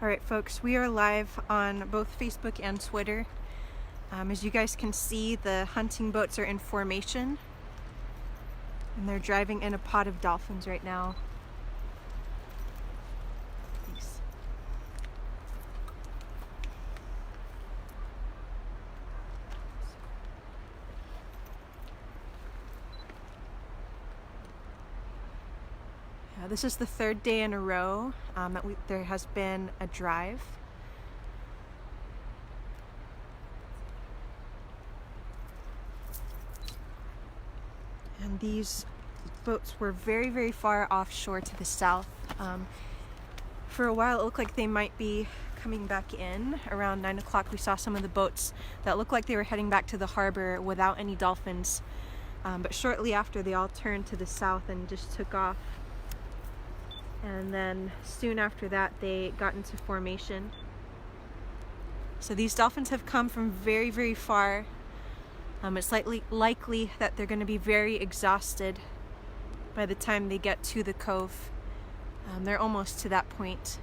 Alright folks, we are live on both Facebook and Twitter. As you guys can see, the hunting boats are in formation and they're driving in a pod of dolphins right now. Thanks. This is the third day in a row that there has been a drive. And these boats were very, very far offshore to the south. For a while it looked like they might be coming back in. Around 9 o'clock we saw some of the boats that looked like they were heading back to the harbor without any dolphins. But shortly after they all turned to the south and just took off. And then soon after that they got into formation. So these dolphins have come from very, very far. It's likely that they're going to be very exhausted by the time they get to the cove. They're almost to that point.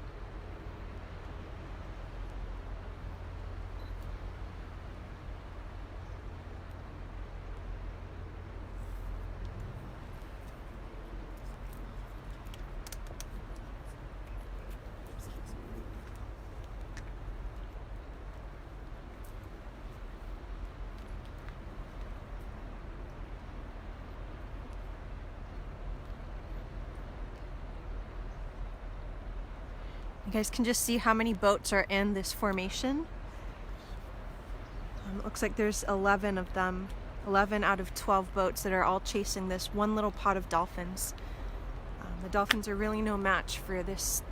You guys can just see how many boats are in this formation. It looks like there's 11 of them, 11 out of 12 boats that are all chasing this one little pod of dolphins. The dolphins are really no match for this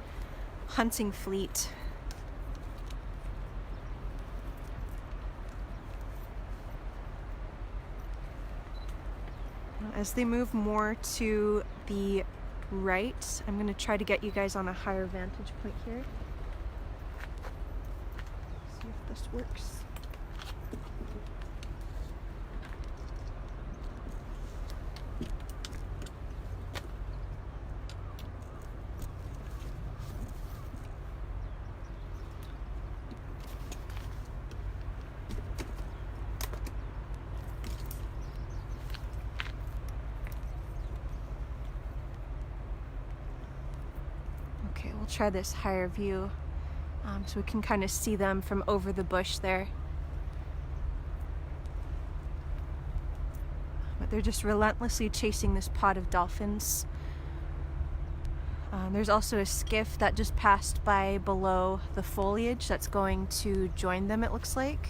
hunting fleet. As they move more to the right, I'm going to try to get you guys on a higher vantage point here. See if this works. Okay, we'll try this higher view so we can kind of see them from over the bush there. But they're just relentlessly chasing this pod of dolphins. There's also a skiff that just passed by below the foliage that's going to join them, it looks like.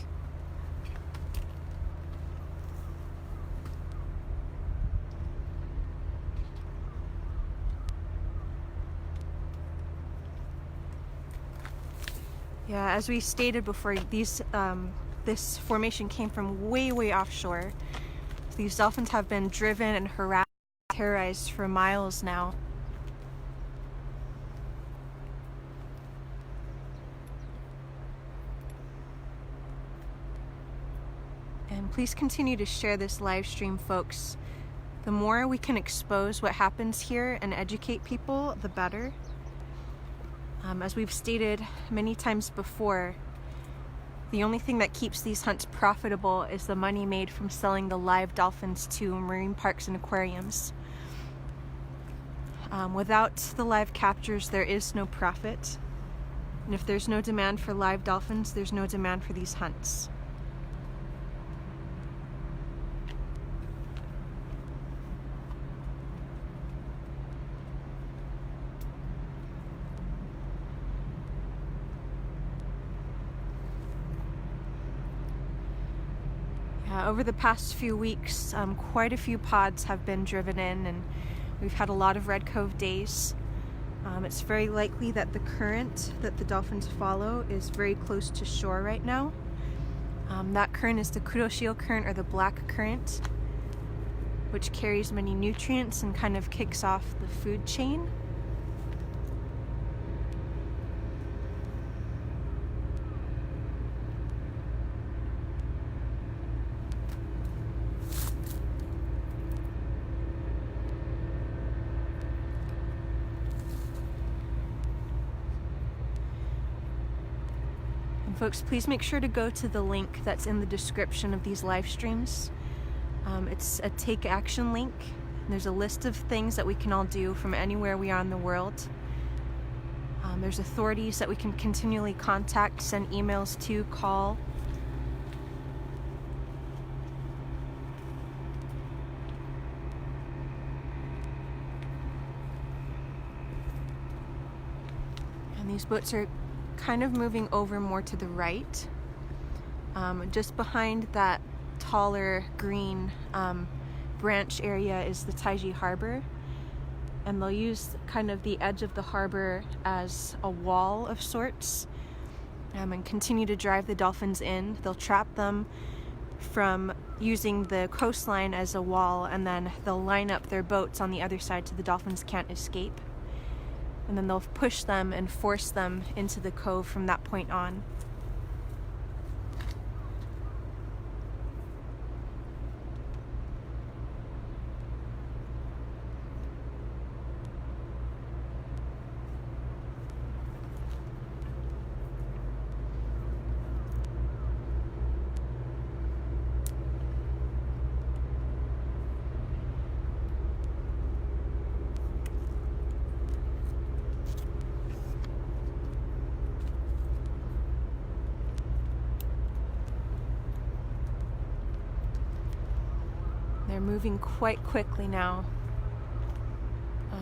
Yeah, as we stated before, this formation came from way, way offshore. These dolphins have been driven and harassed, terrorized for miles now. And please continue to share this live stream, folks. The more we can expose what happens here and educate people, the better. As we've stated many times before, the only thing that keeps these hunts profitable is the money made from selling the live dolphins to marine parks and aquariums. Without the live captures, there is no profit. And if there's no demand for live dolphins, there's no demand for these hunts. Over the past few weeks, quite a few pods have been driven in, and we've had a lot of Red Cove days. It's very likely that the current that the dolphins follow is very close to shore right now. That current is the Kuroshio current, or the black current, which carries many nutrients and kind of kicks off the food chain. Folks, please make sure to go to the link that's in the description of these live streams. It's a take action link. There's a list of things that we can all do from anywhere we are in the world. There's authorities that we can continually contact, send emails to, call. And these boats are kind of moving over more to the right. Just behind that taller green branch area is the Taiji Harbor, and they'll use kind of the edge of the harbor as a wall of sorts, and continue to drive the dolphins in. They'll trap them from using the coastline as a wall, and then they'll line up their boats on the other side so the dolphins can't escape. And then they'll push them and force them into the cove from that point on. They're moving quite quickly now.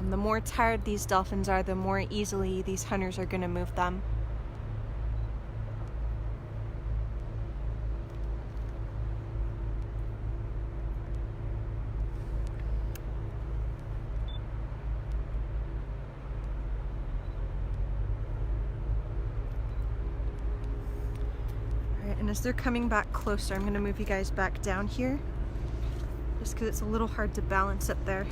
The more tired these dolphins are, the more easily these hunters are going to move them. All right, and as they're coming back closer, I'm going to move you guys back down here, just because it's a little hard to balance up there.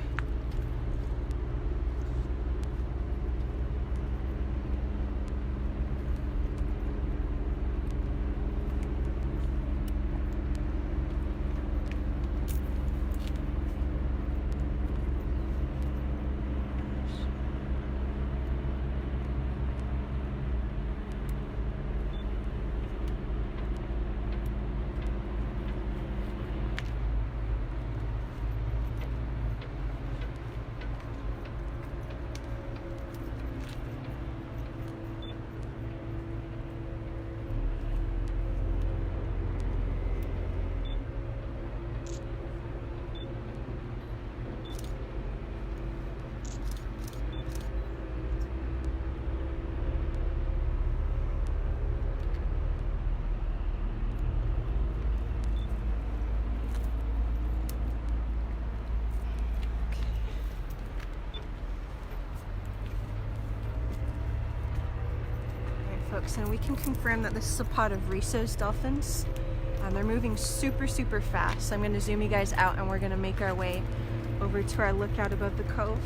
Folks, and we can confirm that this is a pod of Risso's dolphins. They're moving super fast. So I'm going to zoom you guys out, and we're going to make our way over to our lookout above the cove.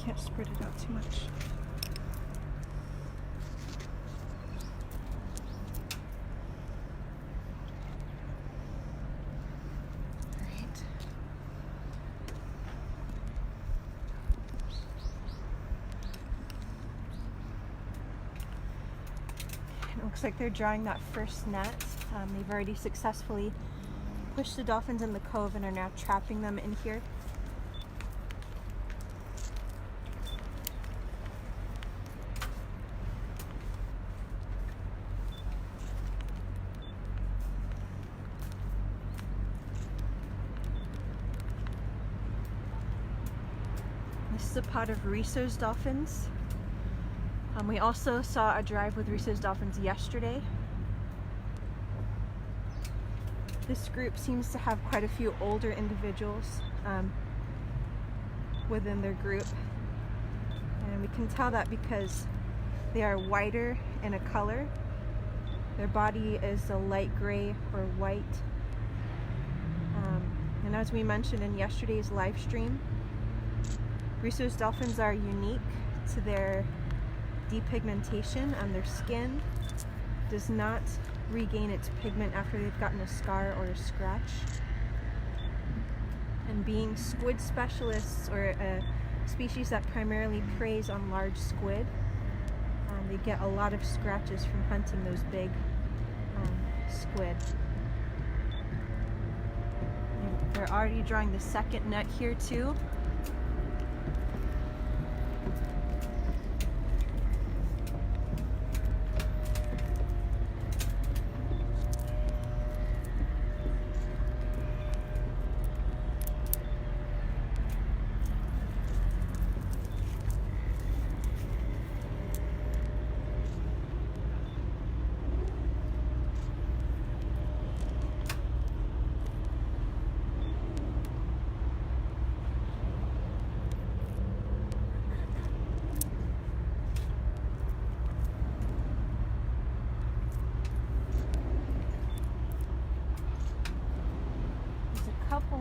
Can't spread it out too much. Alright. It looks like they're drawing that first net. They've already successfully pushed the dolphins in the cove and are now trapping them in here. a pod of Risso's dolphins. We also saw a drive with Risso's dolphins yesterday. This group seems to have quite a few older individuals within their group, and we can tell that because they are whiter in a color. Their body is a light gray or white, and as we mentioned in yesterday's live stream, Risso's dolphins are unique to their depigmentation, and their skin does not regain its pigment after they've gotten a scar or a scratch. And being squid specialists, or a species that primarily preys on large squid, they get a lot of scratches from hunting those big squid. They're already drawing the second net here too.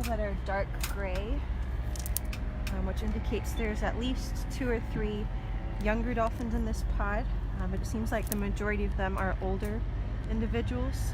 That are dark gray, which indicates there's at least 2 or 3 younger dolphins in this pod, but it seems like the majority of them are older individuals.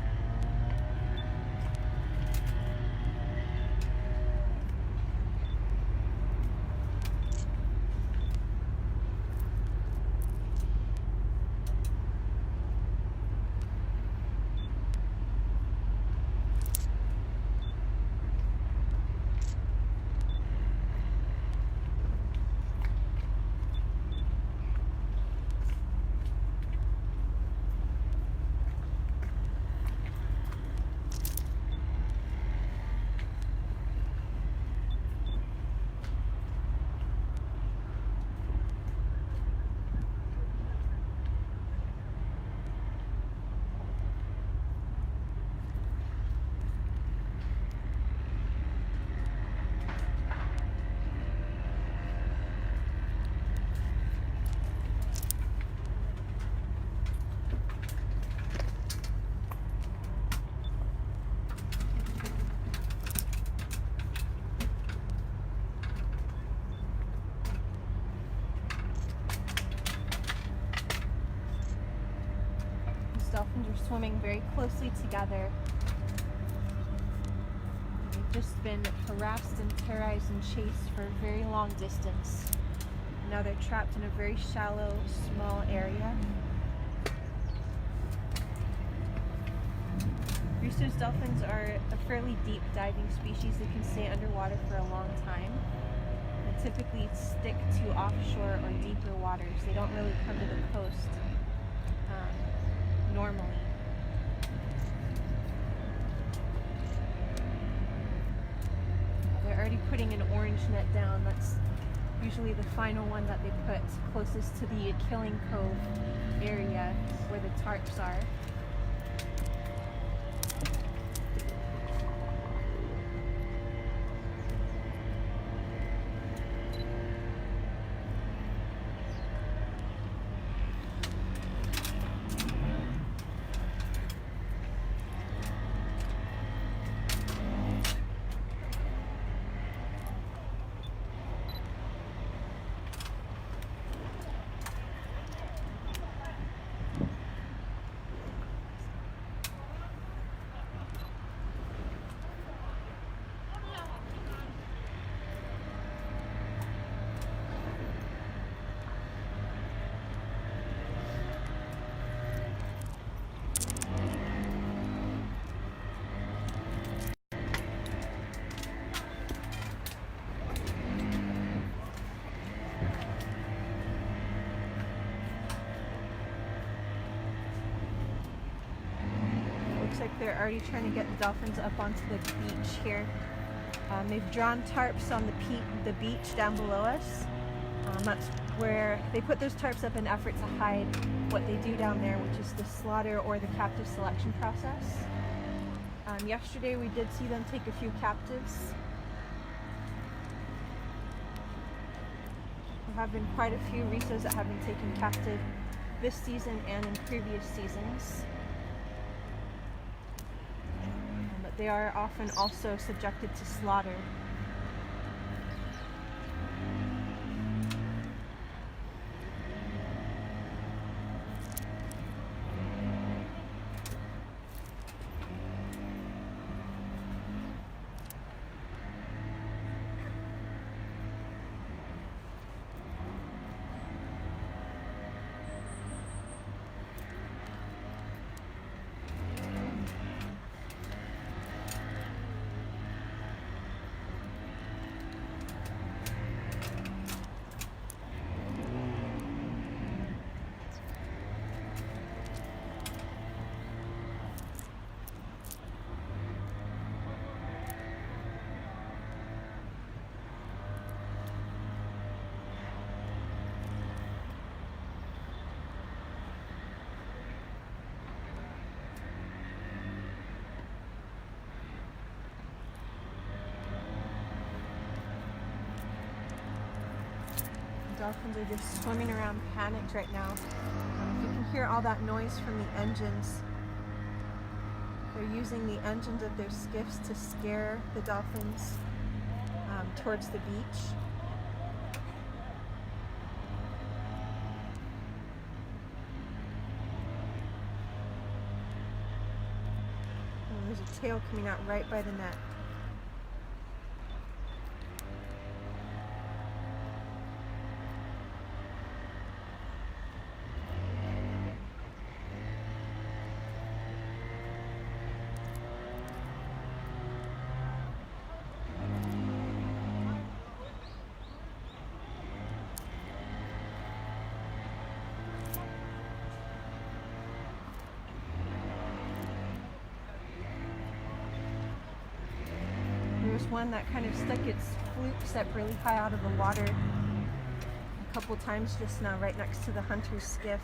Dolphins are swimming very closely together. They've just been harassed and terrorized and chased for a very long distance. Now they're trapped in a very shallow, small area. Risso's dolphins are a fairly deep diving species that can stay underwater for a long time, and typically stick to offshore or deeper waters. They don't really come to the coast normally. They're already putting an orange net down. That's usually the final one that they put closest to the killing Cove area where the tarps are. Looks like they're already trying to get the dolphins up onto the beach here. They've drawn tarps on the beach down below us, That's where they put those tarps up in an effort to hide what they do down there, which is the slaughter or the captive selection process. Yesterday we did see them take a few captives. There have been quite a few Rissos that have been taken captive this season and in previous seasons. But they are often also subjected to slaughter. Dolphins are just swimming around panicked right now. You can hear all that noise from the engines. They're using the engines of their skiffs to scare the dolphins towards the beach. And there's a tail coming out right by the net. There's one that kind of stuck its flukes up really high out of the water a couple times just now, right next to the hunter's skiff.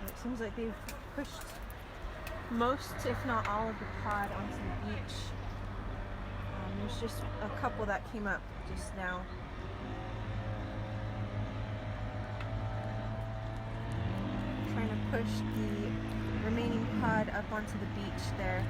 It seems like they've pushed most, if not all, of the pod onto the beach. There's just a couple that came up just now. Trying to push the remaining pod up onto the beach there.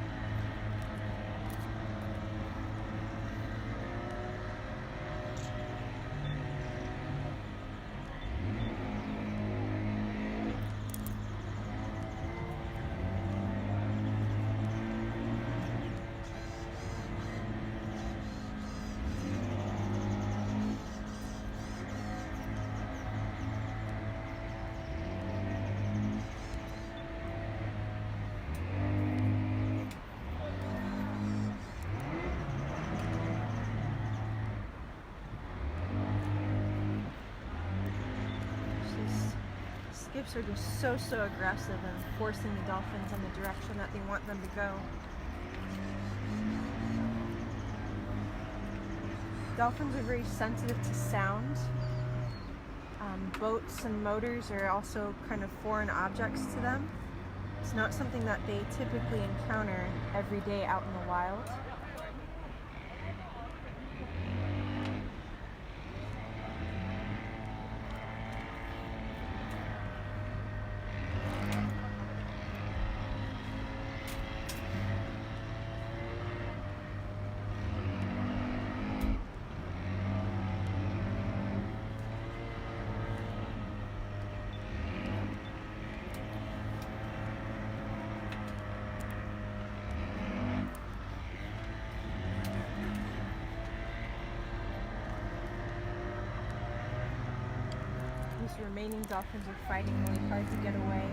Skiffs are just so aggressive and forcing the dolphins in the direction that they want them to go. Dolphins are very sensitive to sound. Boats and motors are also kind of foreign objects to them. It's not something that they typically encounter every day out in the wild. those remaining dolphins are fighting really hard to get away.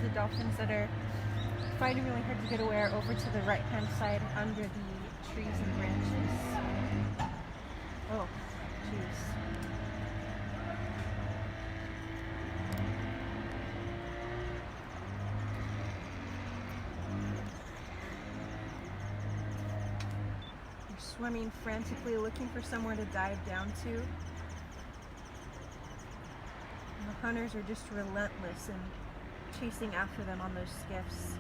The dolphins that are fighting really hard to get away are over to the right-hand side under the trees and branches. Oh, jeez. They're swimming frantically, looking for somewhere to dive down to. And the hunters are just relentless and chasing after them on those skiffs.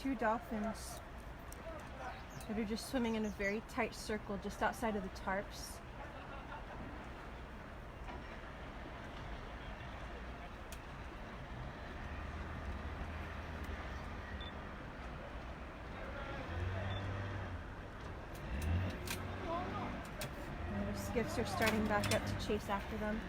Two dolphins that are just swimming in a very tight circle just outside of the tarps. skiffs are starting back up to chase after them.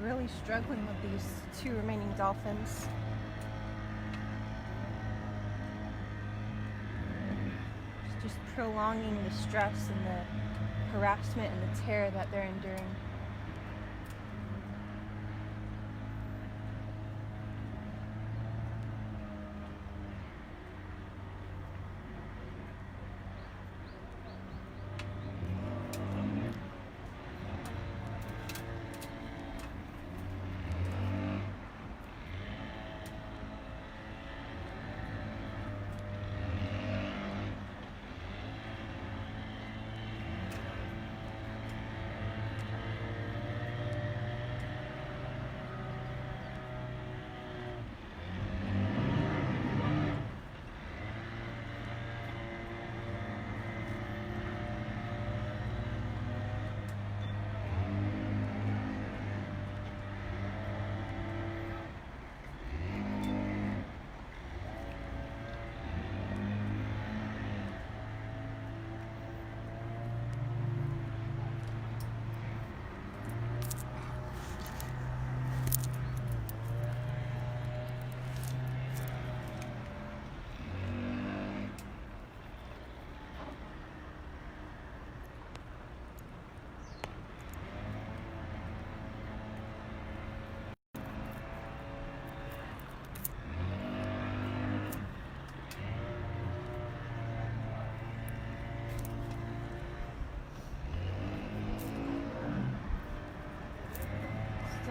Really struggling with these two remaining dolphins. It's just prolonging the stress and the harassment and the terror that they're enduring.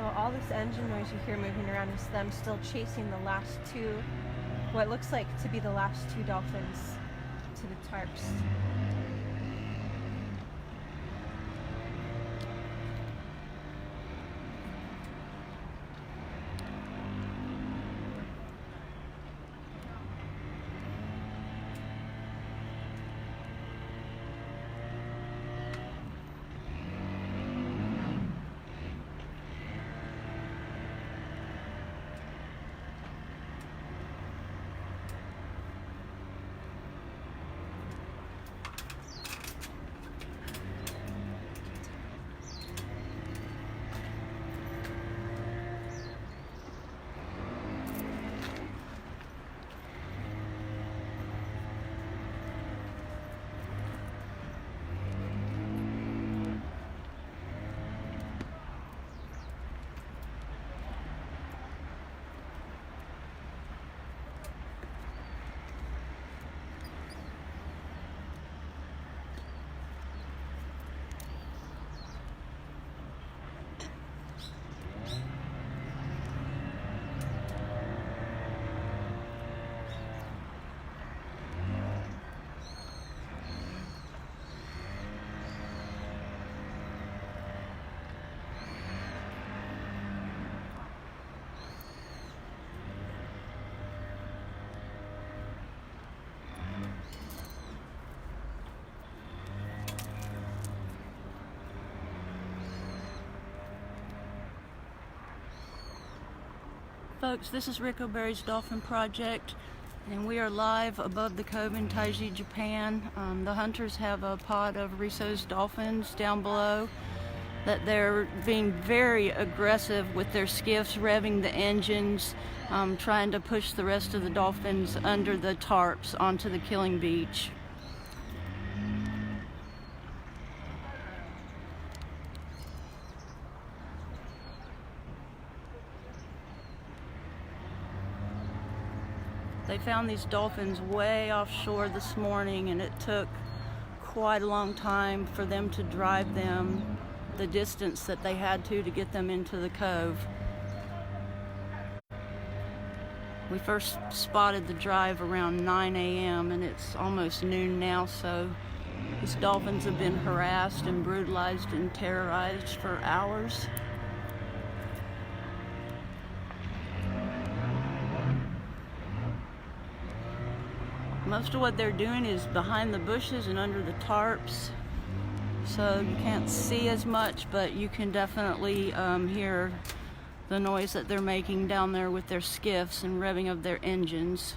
So all this engine noise you hear moving around is them still chasing the last two, what looks like to be the last two dolphins to the tarps. Folks, this is Rico's Dolphin Project, and we are live above the Cove in Taiji, Japan. The hunters have a pod of Risso's dolphins down below that they're being very aggressive with their skiffs, revving the engines, trying to push the rest of the dolphins under the tarps onto the killing beach. They found these dolphins way offshore this morning, and it took quite a long time for them to drive them the distance that they had to get them into the cove. We first spotted the drive around 9 a.m. and it's almost noon now, so these dolphins have been harassed and brutalized and terrorized for hours. Most of what they're doing is behind the bushes and under the tarps, so you can't see as much, but you can definitely hear the noise that they're making down there with their skiffs and revving of their engines.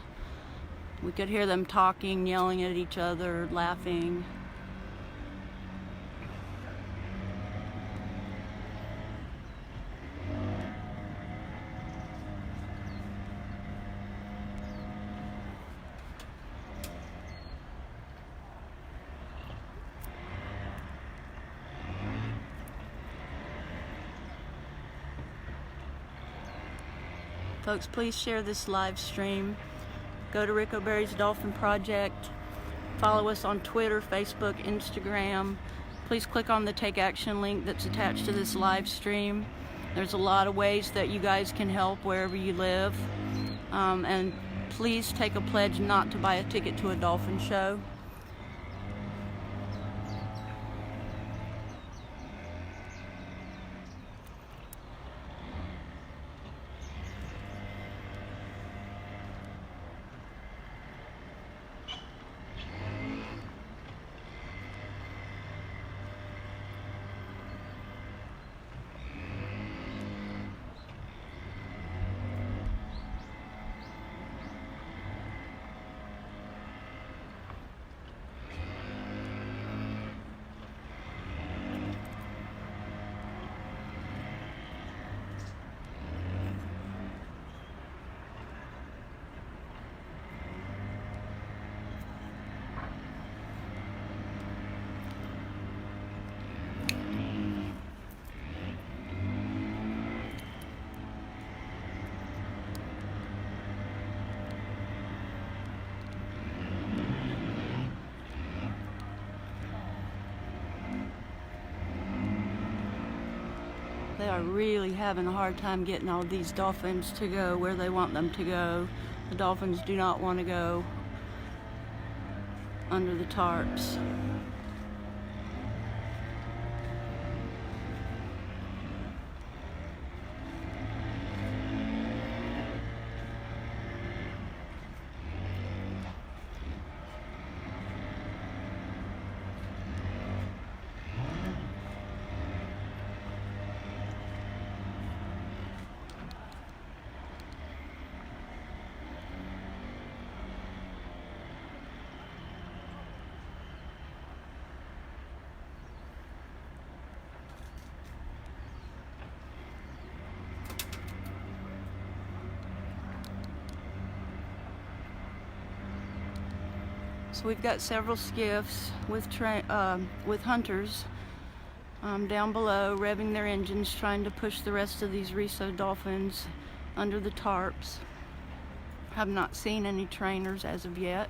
We could hear them talking, yelling at each other, laughing. Folks, please share this live stream. Go to Rico's Dolphin Project. Follow us on Twitter, Facebook, Instagram. Please click on the Take Action link that's attached to this live stream. There's a lot of ways that you guys can help wherever you live. And please take a pledge not to buy a ticket to a dolphin show. They are really having a hard time getting all these dolphins to go where they want them to go. The dolphins do not want to go under the tarps. So we've got several skiffs with hunters down below, revving their engines, trying to push the rest of these Risso dolphins under the tarps. Have not seen any trainers as of yet.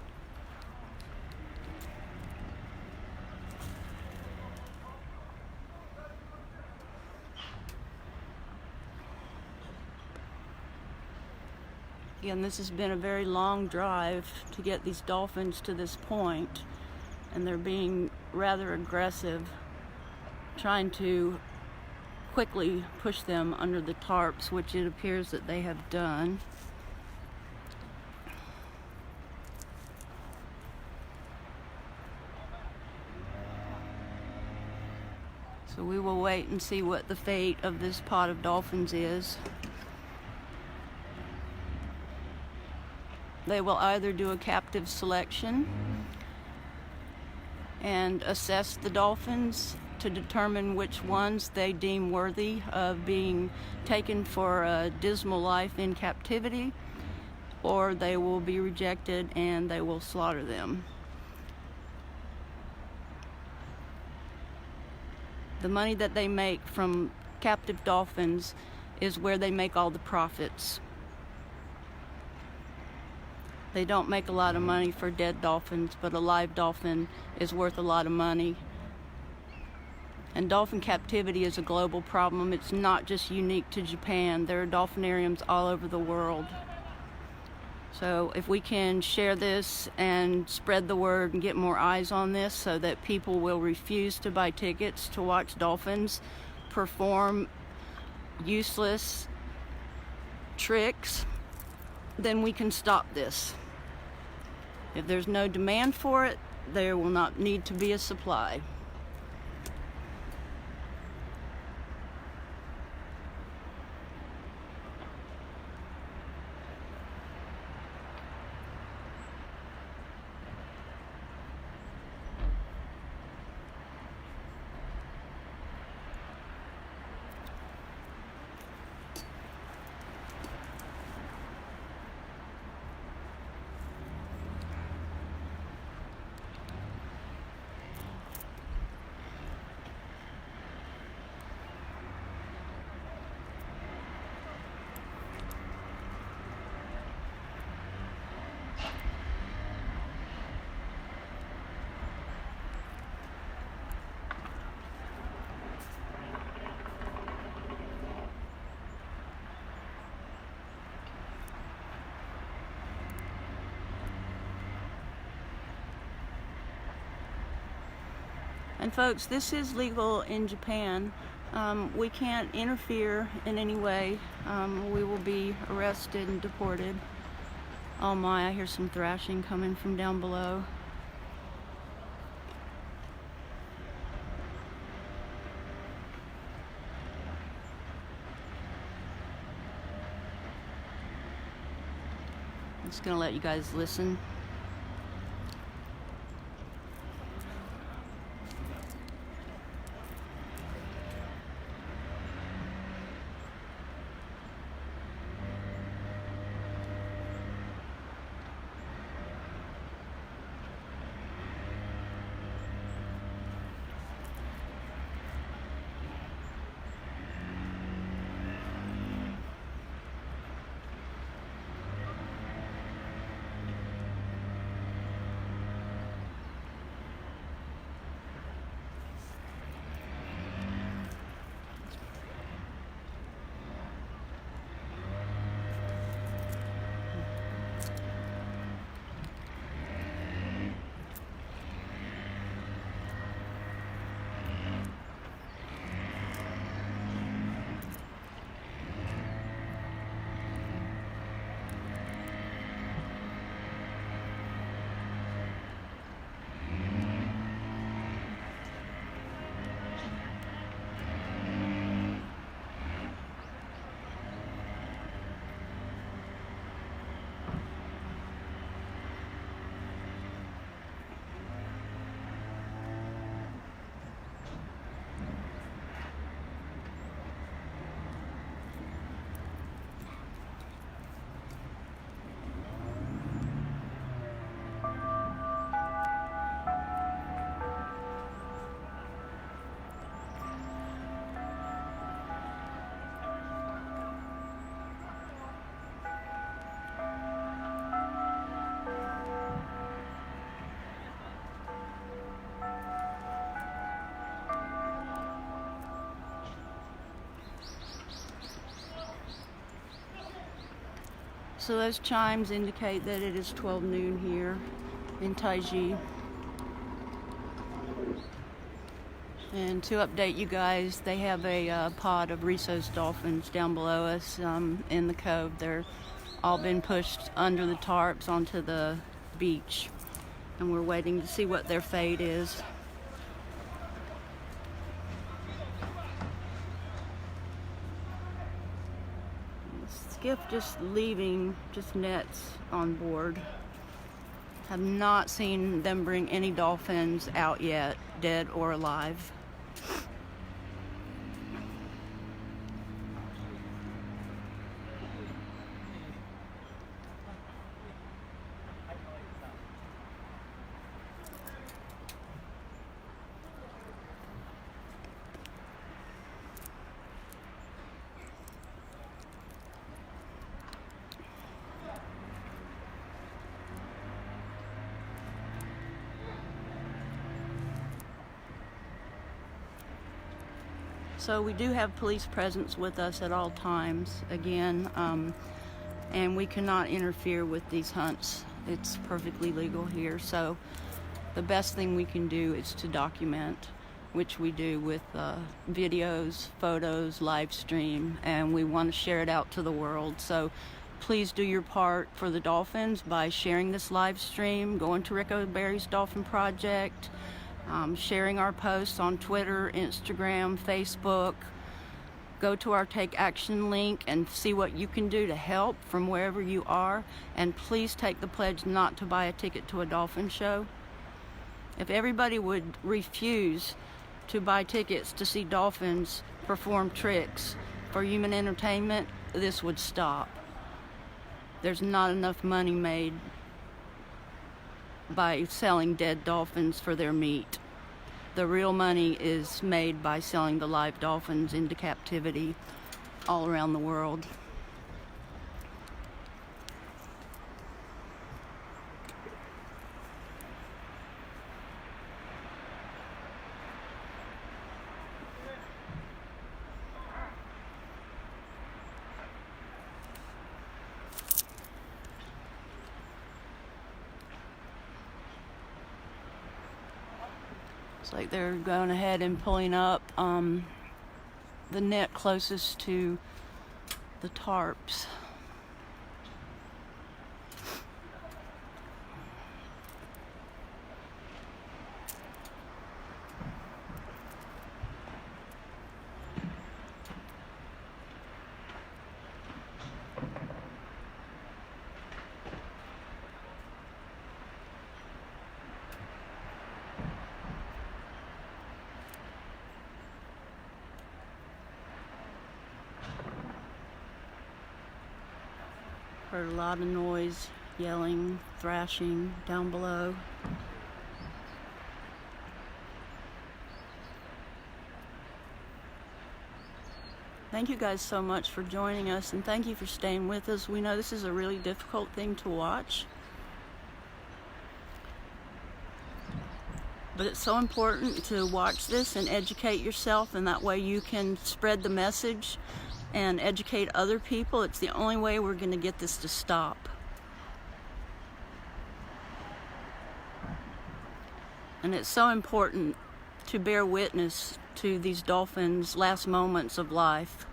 Again, this has been a very long drive to get these dolphins to this point, and they're being rather aggressive, trying to quickly push them under the tarps, which it appears that they have done. So we will wait and see what the fate of this pod of dolphins is. They will either do a captive selection and assess the dolphins to determine which ones they deem worthy of being taken for a dismal life in captivity, or they will be rejected and they will slaughter them. The money that they make from captive dolphins is where they make all the profits. They don't make a lot of money for dead dolphins, but a live dolphin is worth a lot of money. And dolphin captivity is a global problem. It's not just unique to Japan. There are dolphinariums all over the world. So if we can share this and spread the word and get more eyes on this so that people will refuse to buy tickets to watch dolphins perform useless tricks, then we can stop this. If there's no demand for it, there will not need to be a supply. And folks, this is legal in Japan. We can't interfere in any way. We will be arrested and deported. Oh my, I hear some thrashing coming from down below. I'm just gonna let you guys listen. So those chimes indicate that it is 12 noon here in Taiji. And to update you guys, they have a pod of Risso's dolphins down below us in the cove. They're all been pushed under the tarps onto the beach. And we're waiting to see what their fate is. Skiff just leaving, just nets on board. Have not seen them bring any dolphins out yet, dead or alive. So we do have police presence with us at all times, again, and we cannot interfere with these hunts. It's perfectly legal here, so the best thing we can do is to document, which we do with videos, photos, live stream, and we want to share it out to the world. So please do your part for the dolphins by sharing this live stream, going to Rico Berry's Dolphin Project, sharing our posts on Twitter, Instagram, Facebook. Go to our Take Action link and see what you can do to help from wherever you are. And please take the pledge not to buy a ticket to a dolphin show. If everybody would refuse to buy tickets to see dolphins perform tricks for human entertainment, this would stop. There's not enough money made by selling dead dolphins for their meat. The real money is made by selling the live dolphins into captivity all around the world. It's like they're going ahead and pulling up the net closest to the tarps. Heard a lot of noise, yelling, thrashing down below. Thank you guys so much for joining us, and thank you for staying with us. We know this is a really difficult thing to watch, but it's so important to watch this and educate yourself, and that way you can spread the message and educate other people. It's the only way we're going to get this to stop. And it's so important to bear witness to these dolphins' last moments of life.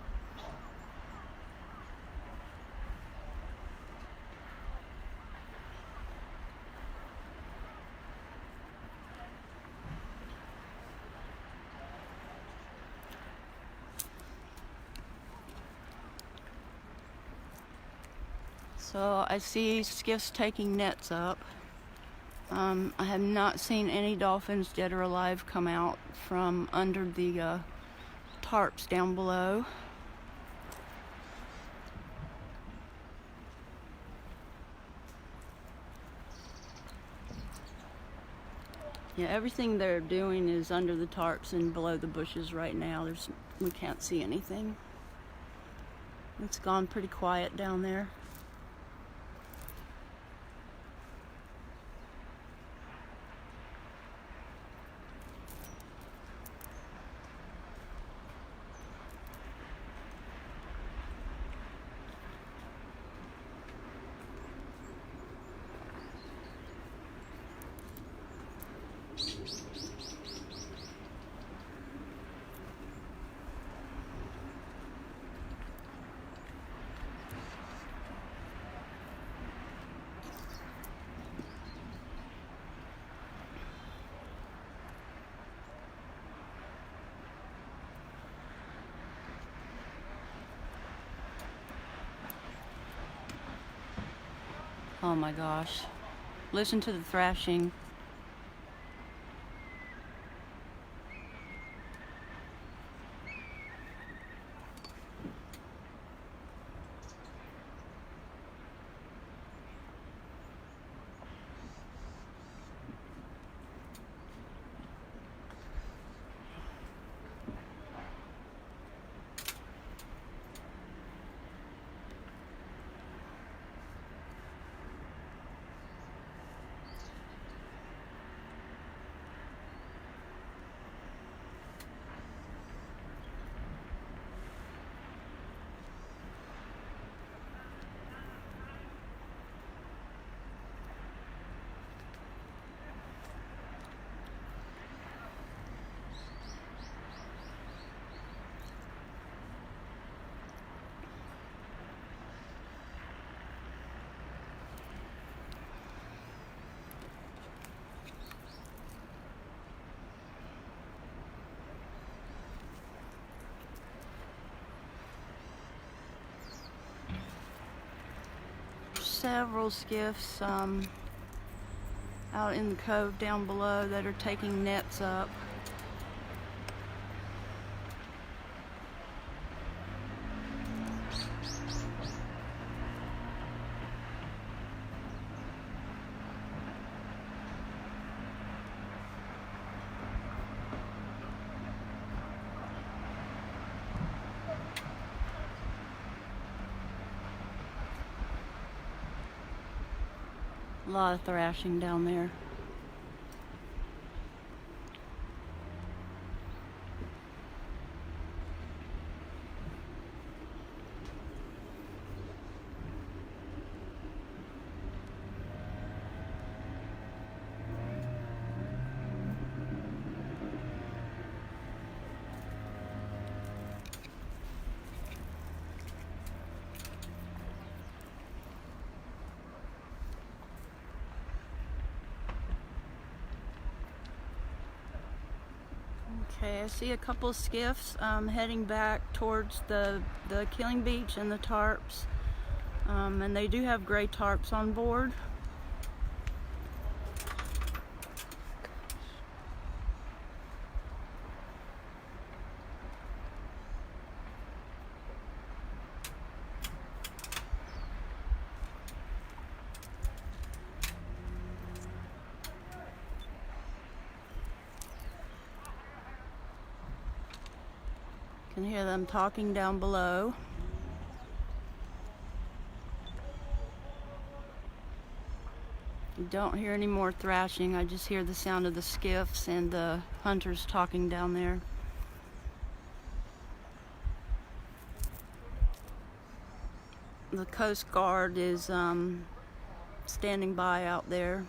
So I see skiffs taking nets up. I have not seen any dolphins, dead or alive, come out from under the tarps down below. Yeah, everything they're doing is under the tarps and below the bushes right now. We can't see anything. It's gone pretty quiet down there. Oh my gosh. Listen to the thrashing. Several skiffs out in the cove down below that are taking nets up. A lot of thrashing down there. Okay, I see a couple of skiffs heading back towards the killing beach and the tarps. And they do have gray tarps on board. Can hear them talking down below. Don't hear any more thrashing. I just hear the sound of the skiffs and the hunters talking down there. The Coast Guard is standing by out there.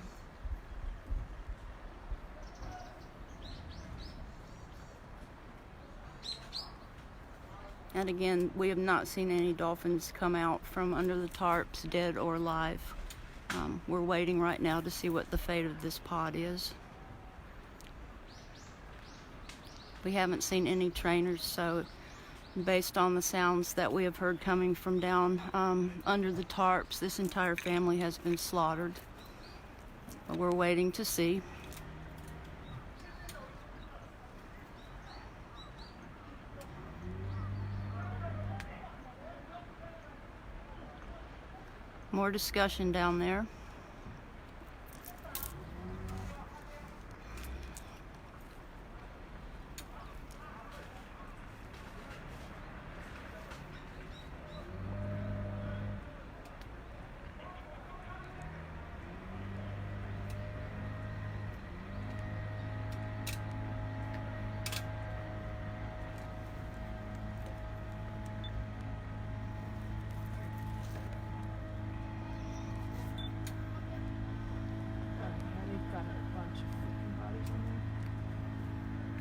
And again, we have not seen any dolphins come out from under the tarps, dead or alive. We're waiting right now to see what the fate of this pod is. We haven't seen any trainers, so based on the sounds that we have heard coming from down under the tarps, this entire family has been slaughtered. But we're waiting to see. More discussion down there.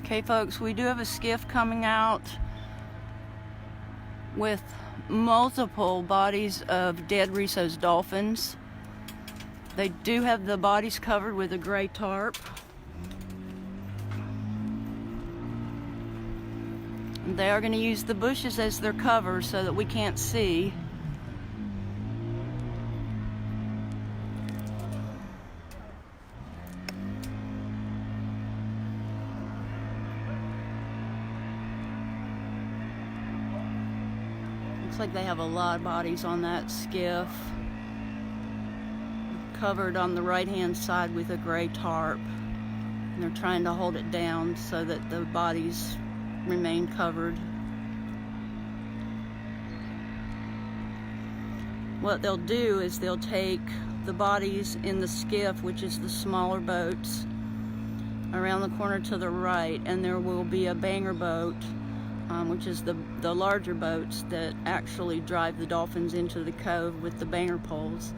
Okay, folks, we do have a skiff coming out with multiple bodies of dead Risso's dolphins. They do have the bodies covered with a gray tarp. And they are going to use the bushes as their cover so that we can't see. Looks like they have a lot of bodies on that skiff, covered on the right-hand side with a gray tarp. And they're trying to hold it down so that the bodies remain covered. What they'll do is they'll take the bodies in the skiff, which is the smaller boats, around the corner to the right, and there will be a banger boat, which is the larger boats that actually drive the dolphins into the cove with the banger poles.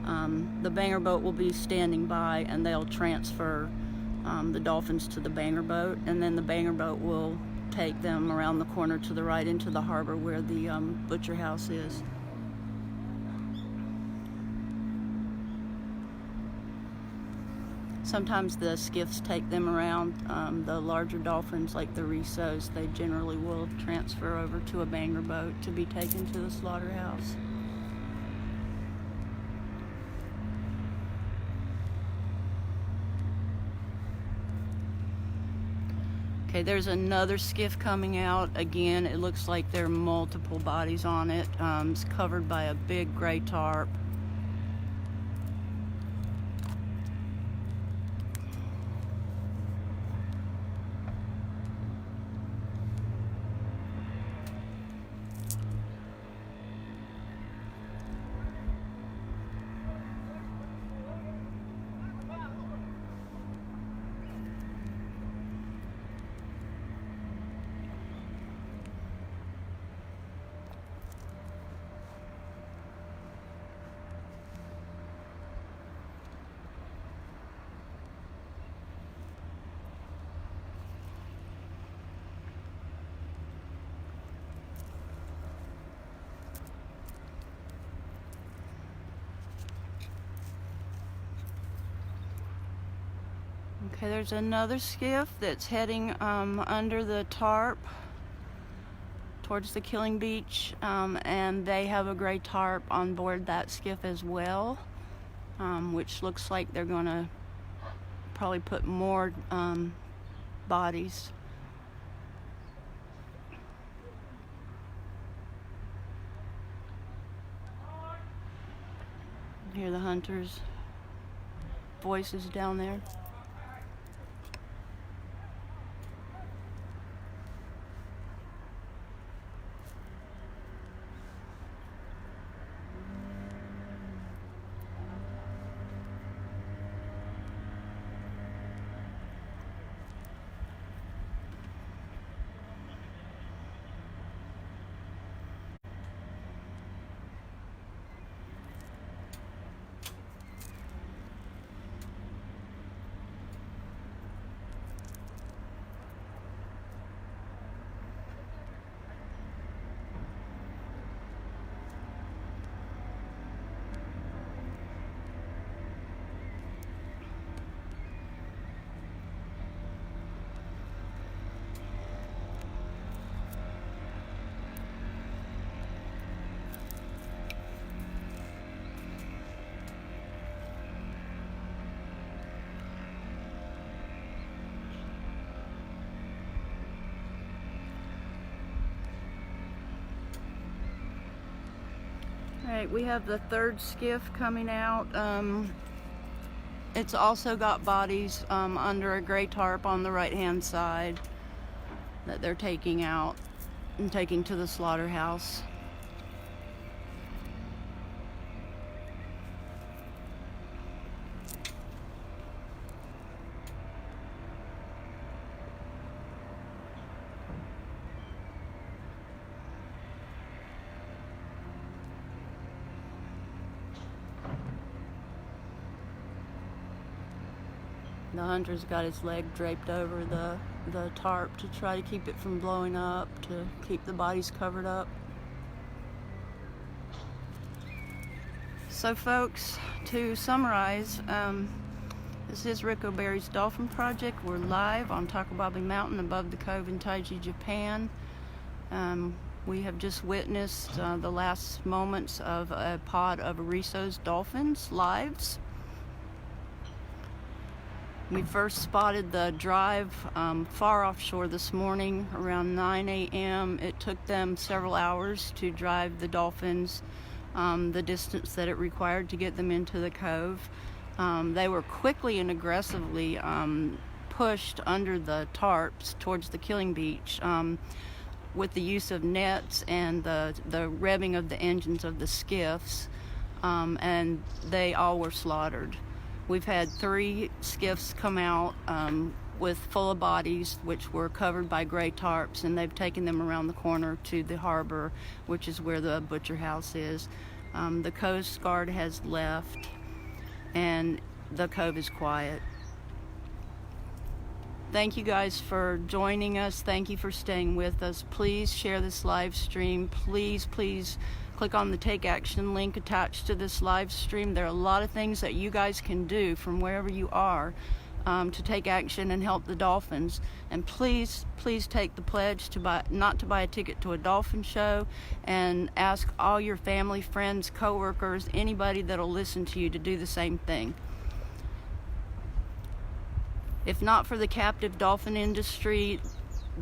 The banger boat will be standing by, and they'll transfer the dolphins to the banger boat, and then the banger boat will take them around the corner to the right into the harbor where the butcher house is. Sometimes the skiffs take them around. The larger dolphins, like the Rissos, they generally will transfer over to a banger boat to be taken to the slaughterhouse. Okay, there's another skiff coming out. Again, it looks like there are multiple bodies on it. It's covered by a big gray tarp. Okay, there's another skiff that's heading under the tarp towards the killing beach, and they have a gray tarp on board that skiff as well, which looks like they're going to probably put more bodies. Hear the hunters' voices down there. Alright, we have the third skiff coming out. It's also got bodies under a gray tarp on the right hand side that they're taking out and taking to the slaughterhouse. The hunter's got his leg draped over the tarp to try to keep it from blowing up, to keep the bodies covered up. So folks, to summarize, this is Rico Berry's Dolphin Project. We're live on Takababe Mountain above the Cove in Taiji, Japan. We have just witnessed the last moments of a pod of Risso's dolphins' lives. We first spotted the drive far offshore this morning around 9 a.m. It took them several hours to drive the dolphins the distance that it required to get them into the cove. They were quickly and aggressively pushed under the tarps towards the killing beach with the use of nets and the revving of the engines of the skiffs, and they all were slaughtered. We've had 3 skiffs come out with full of bodies, which were covered by gray tarps, and they've taken them around the corner to the harbor, which is where the butcher house is. The Coast Guard has left, and the cove is quiet. Thank you guys for joining us. Thank you for staying with us. Please share this live stream. Please click on the Take Action link attached to this live stream. There are a lot of things that you guys can do from wherever you are to take action and help the dolphins. And please take the pledge to not to buy a ticket to a dolphin show, and ask all your family, friends, co-workers, anybody that'll listen to you to do the same thing. If not for the captive dolphin industry,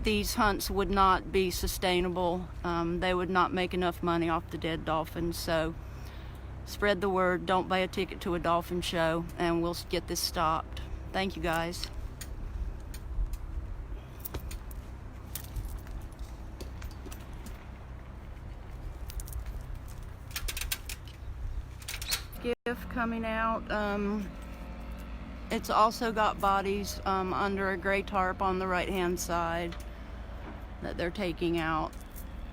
these hunts would not be sustainable. They would not make enough money off the dead dolphins. So spread the word. Don't buy a ticket to a dolphin show, and we'll get this stopped. Thank you, guys. Skiff coming out. It's also got bodies under a gray tarp on the right-hand side that they're taking out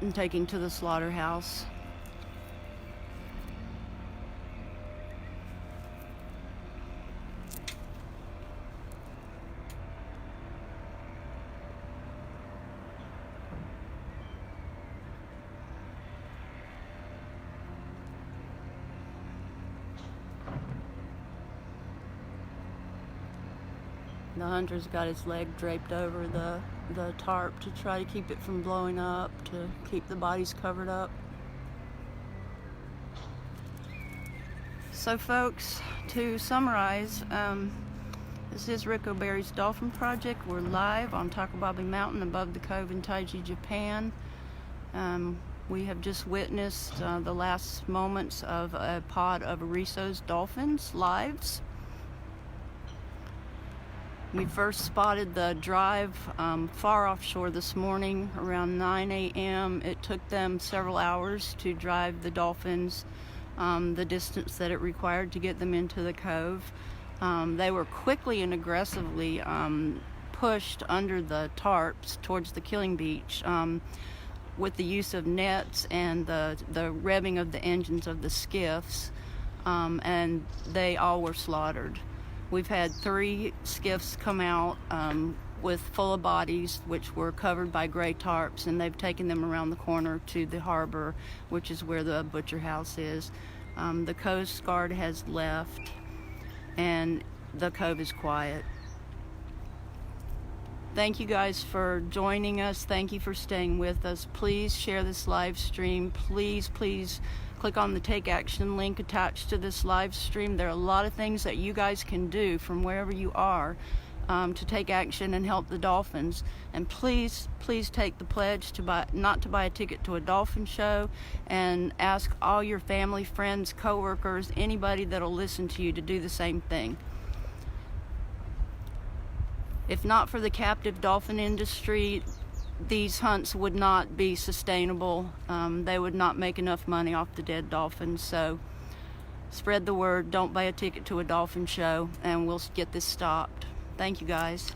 and taking to the slaughterhouse. The hunter's got his leg draped over the tarp to try to keep it from blowing up, to keep the bodies covered up. So folks, to summarize, this is Rico Berry's Dolphin Project. We're live on Takababi Mountain above the Cove in Taiji, Japan. We have just witnessed the last moments of a pod of Risso's dolphins' lives. We first spotted the drive far offshore this morning around 9 a.m. It took them several hours to drive the dolphins the distance that it required to get them into the cove. They were quickly and aggressively pushed under the tarps towards the killing beach with the use of nets and the revving of the engines of the skiffs, and they all were slaughtered. We've had 3 skiffs come out with full of bodies, which were covered by gray tarps, and they've taken them around the corner to the harbor, which is where the butcher house is. The Coast Guard has left, and the cove is quiet. Thank you guys for joining us. Thank you for staying with us. Please share this live stream. Please click on the Take Action link attached to this live stream. There are a lot of things that you guys can do from wherever you are to take action and help the dolphins. And please take the pledge to not to buy a ticket to a dolphin show, and ask all your family, friends, co-workers, anybody that'll listen to you to do the same thing. If not for the captive dolphin industry, these hunts would not be sustainable. They would not make enough money off the dead dolphins. So spread the word. Don't buy a ticket to a dolphin show, and we'll get this stopped. Thank you, guys.